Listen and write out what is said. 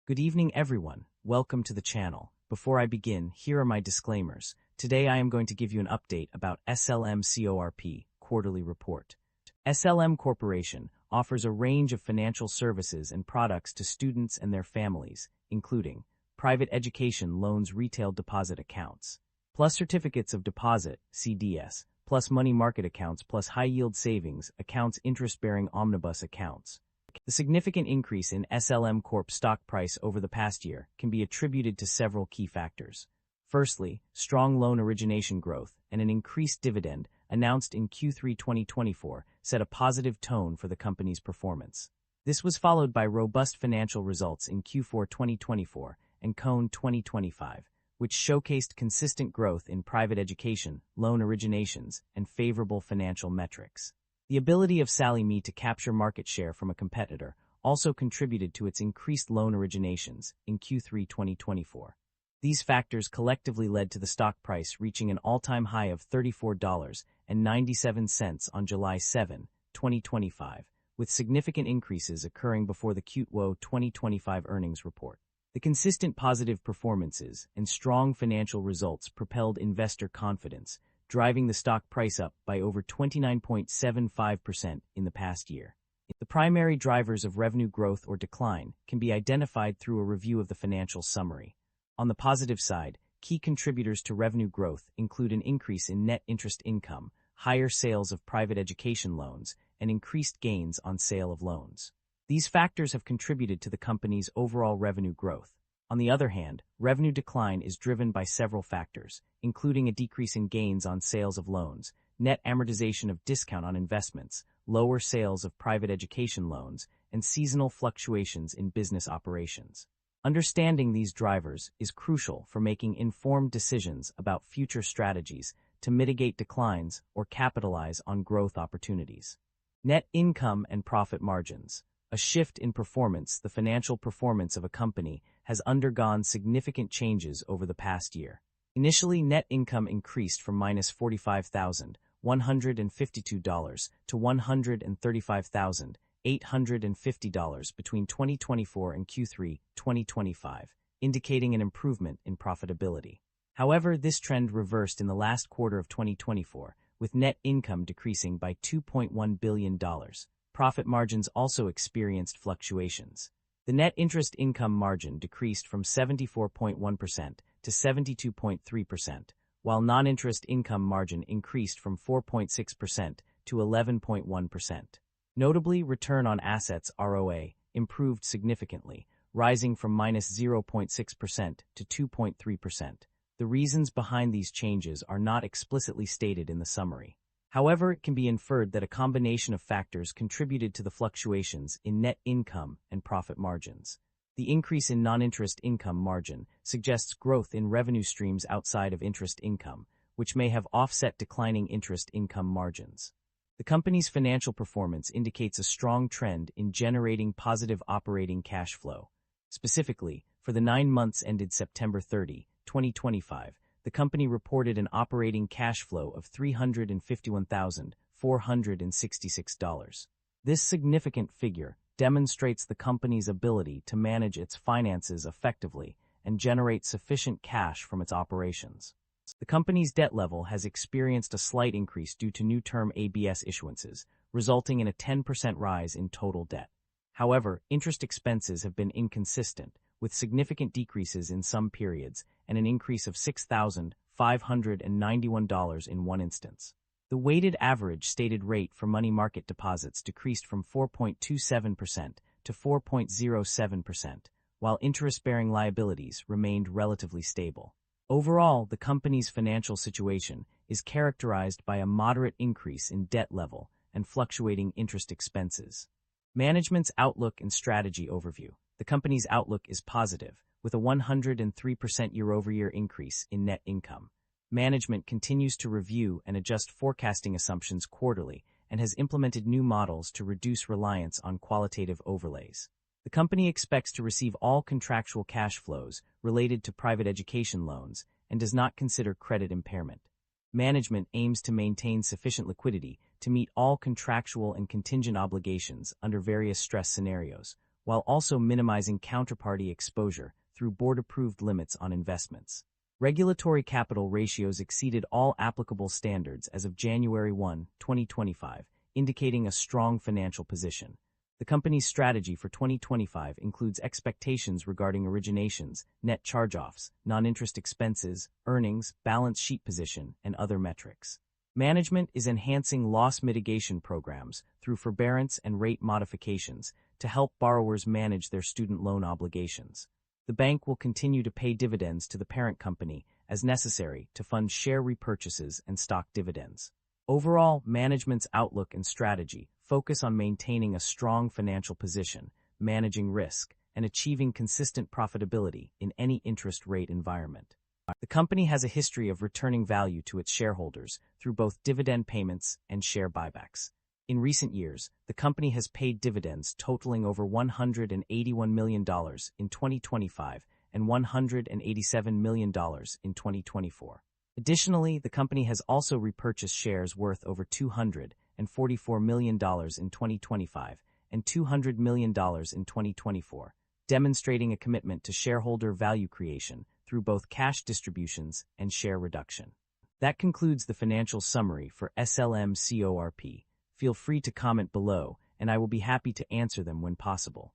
Good evening, everyone. Welcome to the channel. Before I begin, here are my disclaimers. Today I am going to give you an update about SLM CORP quarterly report. SLM Corporation offers a range of financial services and products to students and their families, including private education loans, retail deposit accounts, plus certificates of deposit, CDS, plus money market accounts, plus high-yield savings accounts, interest-bearing omnibus accounts. The significant increase in SLM Corp stock price over the past year can be attributed to several key factors. Firstly, strong loan origination growth and an increased dividend announced in Q3 2024 set a positive tone for the company's performance. This was followed by robust financial results in Q4 2024 and CONE 2025, which showcased consistent growth in private education, loan originations, and favorable financial metrics. The ability of SLM to capture market share from a competitor also contributed to its increased loan originations in Q3 2024. These factors collectively led to the stock price reaching an all-time high of $34.97 on July 7, 2025, with significant increases occurring before the Q2 2025 earnings report. The consistent positive performances and strong financial results propelled investor confidence, driving the stock price up by over 29.75% in the past year. The primary drivers of revenue growth or decline can be identified through a review of the financial summary. On the positive side, key contributors to revenue growth include an increase in net interest income, higher sales of private education loans, and increased gains on sale of loans. These factors have contributed to the company's overall revenue growth. On the other hand, revenue decline is driven by several factors, including a decrease in gains on sales of loans, net amortization of discount on investments, lower sales of private education loans, and seasonal fluctuations in business operations. Understanding these drivers is crucial for making informed decisions about future strategies to mitigate declines or capitalize on growth opportunities. Net income and profit margins. A shift in performance. The financial performance of a company has undergone significant changes over the past year. Initially, net income increased from -$45,152 to $135,850 between 2024 and Q3 2025, indicating an improvement in profitability. However, this trend reversed in the last quarter of 2024, with net income decreasing by $2.1 billion. Profit margins also experienced fluctuations. The net interest income margin decreased from 74.1% to 72.3%, while non-interest income margin increased from 4.6% to 11.1%. Notably, return on assets (ROA) improved significantly, rising from -0.6% to 2.3%. The reasons behind these changes are not explicitly stated in the summary. However, it can be inferred that a combination of factors contributed to the fluctuations in net income and profit margins. The increase in non-interest income margin suggests growth in revenue streams outside of interest income, which may have offset declining interest income margins. The company's financial performance indicates a strong trend in generating positive operating cash flow. Specifically, for the 9 months ended September 30, 2025, the company reported an operating cash flow of $351,466. This significant figure demonstrates the company's ability to manage its finances effectively and generate sufficient cash from its operations. The company's debt level has experienced a slight increase due to new term ABS issuances, resulting in a 10% rise in total debt. However, interest expenses have been inconsistent, with significant decreases in some periods and an increase of $6,591 in one instance. The weighted average stated rate for money market deposits decreased from 4.27% to 4.07%, while interest-bearing liabilities remained relatively stable. Overall, the company's financial situation is characterized by a moderate increase in debt level and fluctuating interest expenses. Management's outlook and strategy overview. The company's outlook is positive, with a 103% year-over-year increase in net income. Management continues to review and adjust forecasting assumptions quarterly and has implemented new models to reduce reliance on qualitative overlays. The company expects to receive all contractual cash flows related to private education loans and does not consider credit impairment. Management aims to maintain sufficient liquidity to meet all contractual and contingent obligations under various stress scenarios, while also minimizing counterparty exposure through board-approved limits on investments. Regulatory capital ratios exceeded all applicable standards as of January 1, 2025, indicating a strong financial position. The company's strategy for 2025 includes expectations regarding originations, net charge-offs, non-interest expenses, earnings, balance sheet position, and other metrics. Management is enhancing loss mitigation programs through forbearance and rate modifications to help borrowers manage their student loan obligations. The bank will continue to pay dividends to the parent company as necessary to fund share repurchases and stock dividends. Overall, management's outlook and strategy focus on maintaining a strong financial position, managing risk, and achieving consistent profitability in any interest rate environment. The company has a history of returning value to its shareholders through both dividend payments and share buybacks. In recent years, the company has paid dividends totaling over $181 million in 2025 and $187 million in 2024. Additionally, the company has also repurchased shares worth over $244 million in 2025 and $200 million in 2024, demonstrating a commitment to shareholder value creation through both cash distributions and share reduction. That concludes the financial summary for SLM CORP. Feel free to comment below, and I will be happy to answer them when possible.